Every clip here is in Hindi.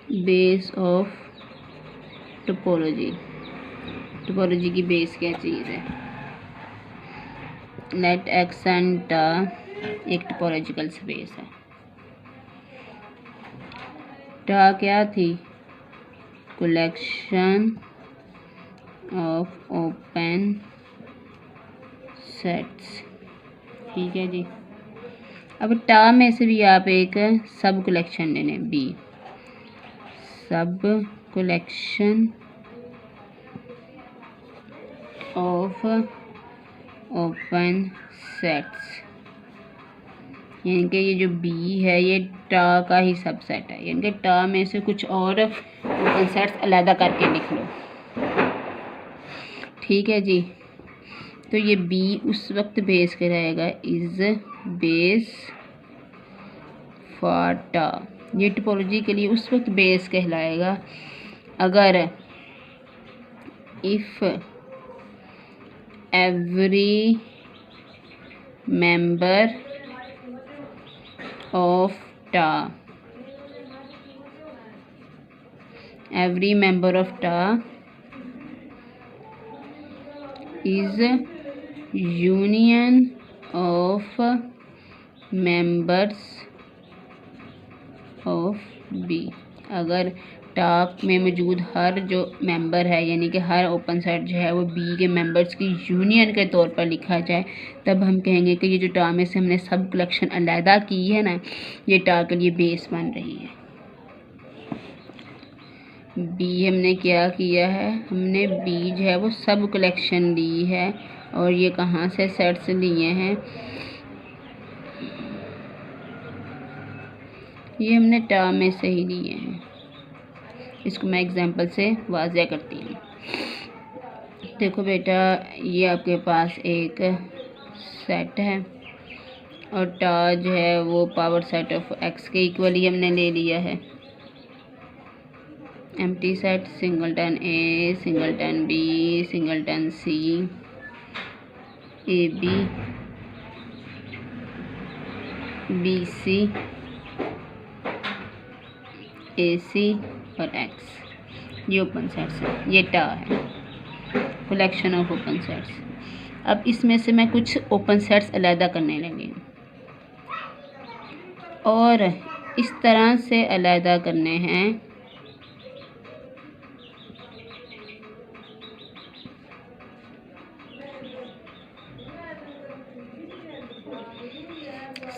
बेस ऑफ टोपोलॉजी, टोपोलॉजी की बेस क्या चीज़ है। लेट एक्स एंड टा एक टोपोलॉजिकल स्पेस है। टा क्या थी, कलेक्शन ऑफ ओपन सेट्स, ठीक है जी। अब टा में से भी आप एक सब कलेक्शन ले लें, बी सब कलेक्शन ऑफ ओपन सेट्स, यानी कि ये जो बी है ये टा का ही सबसेट है, यानी कि टा में से कुछ और ओपन सेट्स अलग करके लिख लो, ठीक है जी। तो ये बी उस वक्त बेस कहलाएगा, इज बेस फॉर टा, ये टोपोलॉजी के लिए उस वक्त बेस कहलाएगा अगर इफ एवरी मेंबर ऑफ टा, every member of टा is union of members of B, अगर टा में मौजूद हर जो मेंबर है यानी कि हर ओपन सेट जो है वो बी के मेंबर्स की यूनियन के तौर पर लिखा जाए, तब हम कहेंगे कि ये जो टा में से हमने सब कलेक्शन अलहदा की है ना, ये टा के लिए बेस बन रही है। बी हमने क्या किया है, हमने बी जो है वो सब कलेक्शन ली है, और ये कहाँ से सेट्स लिए हैं, ये हमने टा में से ही लिए हैं। इसको मैं एग्जांपल से वाज़ह करती हूँ। देखो बेटा, ये आपके पास एक सेट है और टा जो है वो पावर सेट ऑफ एक्स के इक्वली हमने ले लिया है। Empty set singleton A, singleton B, singleton C, A B, B C, A C और एक्स, ये ओपन सेट्स है, ये टा है, कलेक्शन ऑफ ओपन सेट्स। अब इसमें से मैं कुछ ओपन सेट्स अलहदा करने लगी और इस तरह से अलहदा करने हैं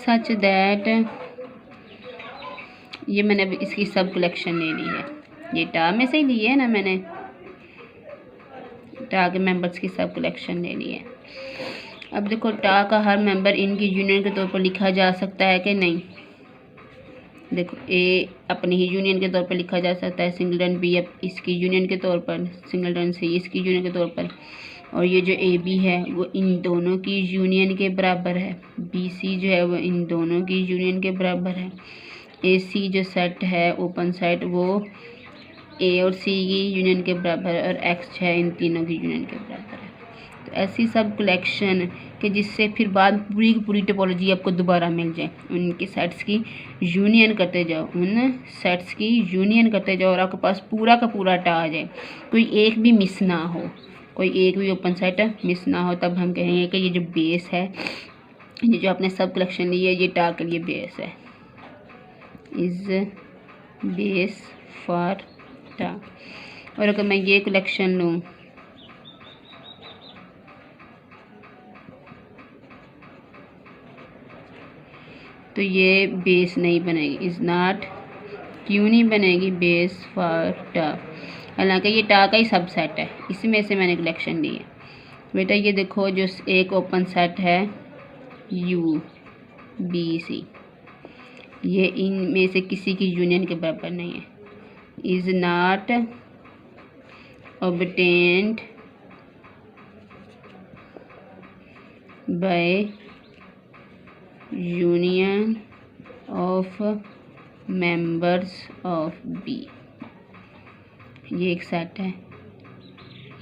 सच दैट, ये मैंने अभी इसकी सब कलेक्शन ले ली है, ये टा में से ही ली है ना मैंने, टा के मेंबर्स की सब कलेक्शन ले ली है। अब देखो टा का हर मेंबर इनकी यूनियन के तौर पर लिखा जा सकता है कि नहीं, देखो ए अपनी ही यूनियन के तौर पर लिखा जा सकता है, सिंगलटन बी अब इसकी यूनियन के तौर पर, सिंगलटन सी इसकी यूनियन के तौर पर, और ये जो ए बी है वो इन दोनों की यूनियन के बराबर है, बी सी जो है वो इन दोनों की यूनियन के बराबर है, ए सी जो सेट है ओपन सेट वो ए और सी की यूनियन के बराबर है, और एक्स है इन तीनों की यूनियन के बराबर है। तो ऐसी सब कलेक्शन कि जिससे फिर बाद पूरी की पूरी टोपोलॉजी आपको दोबारा मिल जाए, उनके सेट्स की यूनियन करते जाओ, उन सेट्स की यूनियन करते जाओ और आपके पास पूरा का पूरा टा आ जाए, कोई एक भी मिस ना हो, कोई एक भी ओपन सेट मिस ना हो, तब हम कहेंगे कि ये जो बेस है, ये जो आपने सब कलेक्शन ली है, ये टा के लिए बेस है, इज बेस फॉर टा। और अगर मैं ये कलेक्शन लूँ तो ये बेस नहीं बनेगी, इज़ नॉट, क्यों नहीं बनेगी, बेस फॉर टा, हालांकि ये टा का ही सब सेट है, इसमें से मैंने कलेक्शन ली है। बेटा ये देखो जो एक ओपन सेट है यू बी सी, ये इनमें से किसी की यूनियन के बराबर नहीं है, is not obtained by union of members of B, ये एक सेट है,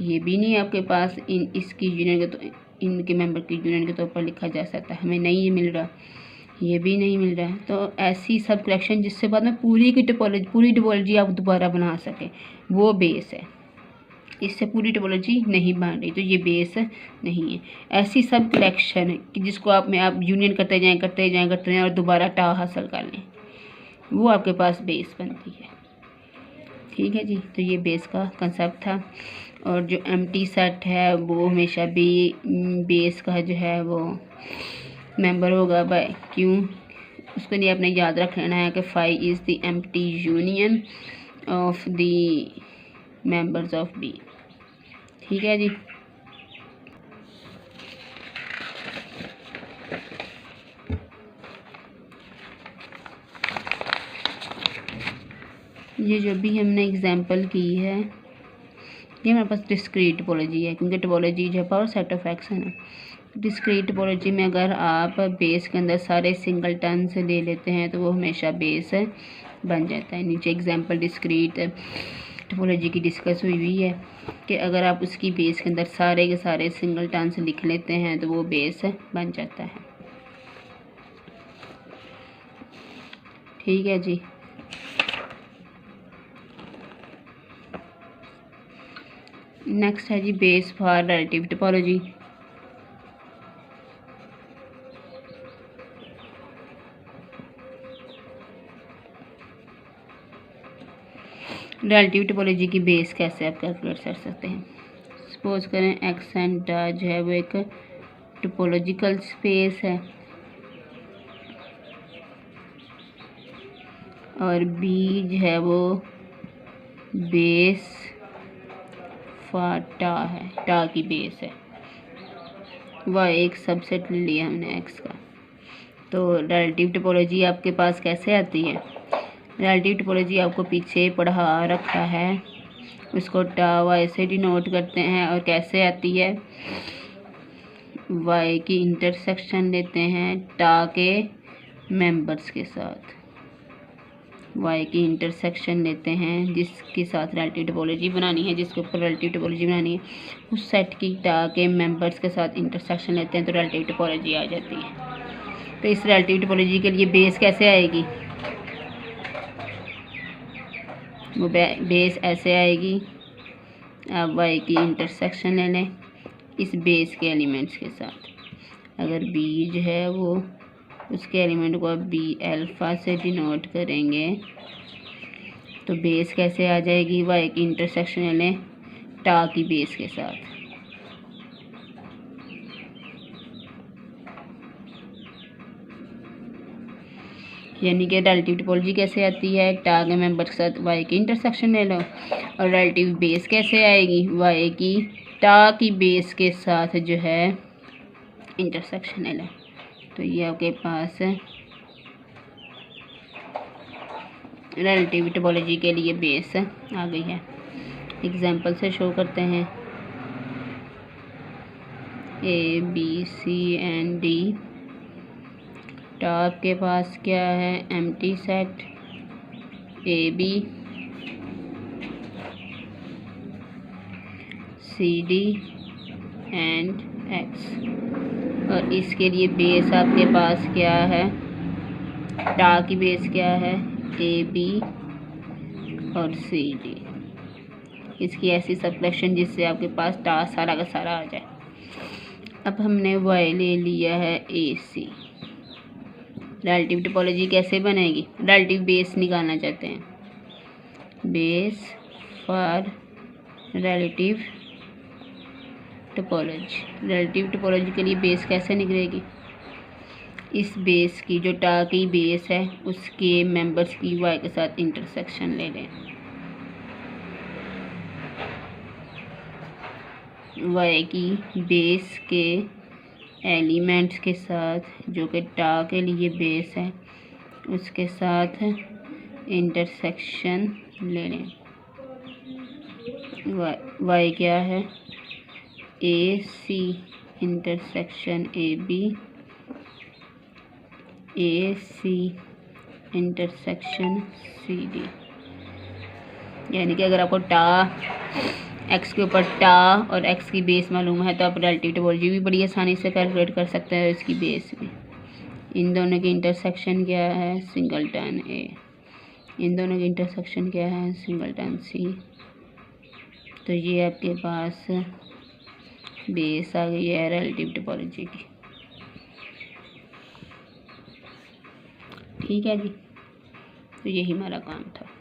ये भी नहीं आपके पास इसकी यूनियन के इनके मेंबर की यूनियन के तौर पर लिखा जा सकता है, हमें नहीं ये मिल रहा, ये भी नहीं मिल रहा है। तो ऐसी सब कलेक्शन जिससे बाद में पूरी टोपोलॉजी आप दोबारा बना सकें, वो बेस है। इससे पूरी टोपोलॉजी नहीं बन रही तो ये बेस नहीं है। ऐसी सब कलेक्शन है कि जिसको आप यूनियन करते जाएं और दोबारा टा हासिल कर लें, वो आपके पास बेस बनती है। ठीक है जी, तो ये बेस का कंसेप्ट था। और जो एम्प्टी सेट है वो हमेशा भी बेस का जो है वो मेंबर होगा बाय क्यों, उसके लिए आपने याद रखना है कि phi is the empty union of the members of B. ठीक है जी। ये जो भी हमने एग्जांपल की है ये हमारे पास डिस्क्रीट टोपोलॉजी है, क्योंकि टोपोलॉजी जो है पावर सेट ऑफ एक्स है ना। डिस्क्रीट टोपोलॉजी में अगर आप बेस के अंदर सारे सिंगल से ले लेते हैं तो वो हमेशा बेस बन जाता है। नीचे एग्जांपल डिस्क्रीट टोपोलॉजी की डिस्कस हुई है कि अगर आप उसकी बेस के अंदर सारे के सारे सिंगल से लिख लेते हैं तो वो बेस बन जाता है। ठीक है जी। नेक्स्ट है G base for relative topology. Relative topology की बेस कैसे आप कैलकुलेट कर सकते हैं। सपोज करें एक्स एंड जो है वो एक टोपोलॉजिकल स्पेस है और बी जो है वो बेस फॉर टा है, टा की बेस है। वह एक सबसेट ले लिया हमने एक्स का। तो रिलेटिव टोपोलॉजी आपके पास कैसे आती है। रिलेटिव टोपोलॉजी आपको पीछे पढ़ा रखा है, उसको टा वाई से डिनोट करते हैं। और कैसे आती है, वाई की इंटरसेक्शन लेते हैं टा के मेंबर्स के साथ। वाई की इंटरसेक्शन लेते हैं जिसके साथ रिलेटिव टोपोलॉजी बनानी है, जिसके ऊपर रिलेटिव टोपोलॉजी बनानी है, उस सेट की टा के मेंबर्स के साथ इंटरसेक्शन लेते हैं तो रिलेटिव टोपोलॉजी आ जाती है। तो इस रिलेटिव टोपोलॉजी के लिए बेस कैसे आएगी, वो बेस ऐसे आएगी। आप वाई की इंटरसेक्शन ले लें इस बेस के एलिमेंट्स के साथ। अगर बी जो है वो उसके एलिमेंट को आप बी अल्फ़ा से डिनोट करेंगे तो बेस कैसे आ जाएगी, वाई की इंटरसेक्शन ले लें टा की बेस के साथ। यानी कि रिलेटिव टोपोलॉजी कैसे आती है, टा के मेंबर के साथ वाई की इंटरसेक्शन ले लो। और रिलेटिव बेस कैसे आएगी, वाई की टा की बेस के साथ जो है इंटरसेक्शन ले लो। तो ये आपके पास रिलेटिव टोपोलॉजी के लिए बेस आ गई है। एग्जांपल से शो करते हैं। A B C and D, top के पास क्या है, empty set A B C D and X. और इसके लिए बेस आपके पास क्या है, टा की बेस क्या है, ए बी और सी डी। इसकी ऐसी सब कलेक्शन जिससे आपके पास टा सारा का सारा आ जाए। अब हमने वाई ले लिया है ए सी। रिलेटिव टोपोलॉजी कैसे बनेगी, रिलेटिव बेस निकालना चाहते हैं, base for relative topology. Relative topology के लिए बेस कैसे निकलेगी, इस बेस की जो टा की बेस है उसके मेंबर्स की वाई के साथ इंटरसेक्शन ले लें। वाई की बेस के एलिमेंट्स के साथ जो कि टा के लिए बेस है उसके साथ इंटरसेक्शन ले लें। वाई क्या है, A C intersection A B, A C intersection C D. यानी कि अगर आपको टा एक्स के ऊपर टा और एक्स की बेस मालूम है तो आप रिलेटिव टोपोलॉजी भी बड़ी आसानी से कैलकुलेट कर सकते हैं इसकी बेस भी। इन दोनों की इंटरसेक्शन क्या है, सिंगलटन ए। इन दोनों की इंटरसेक्शन क्या है, सिंगलटन सी। तो ये आपके पास बेस आ गई है रिलेटिव टोपोलॉजी की। ठीक है जी, तो यही हमारा काम था।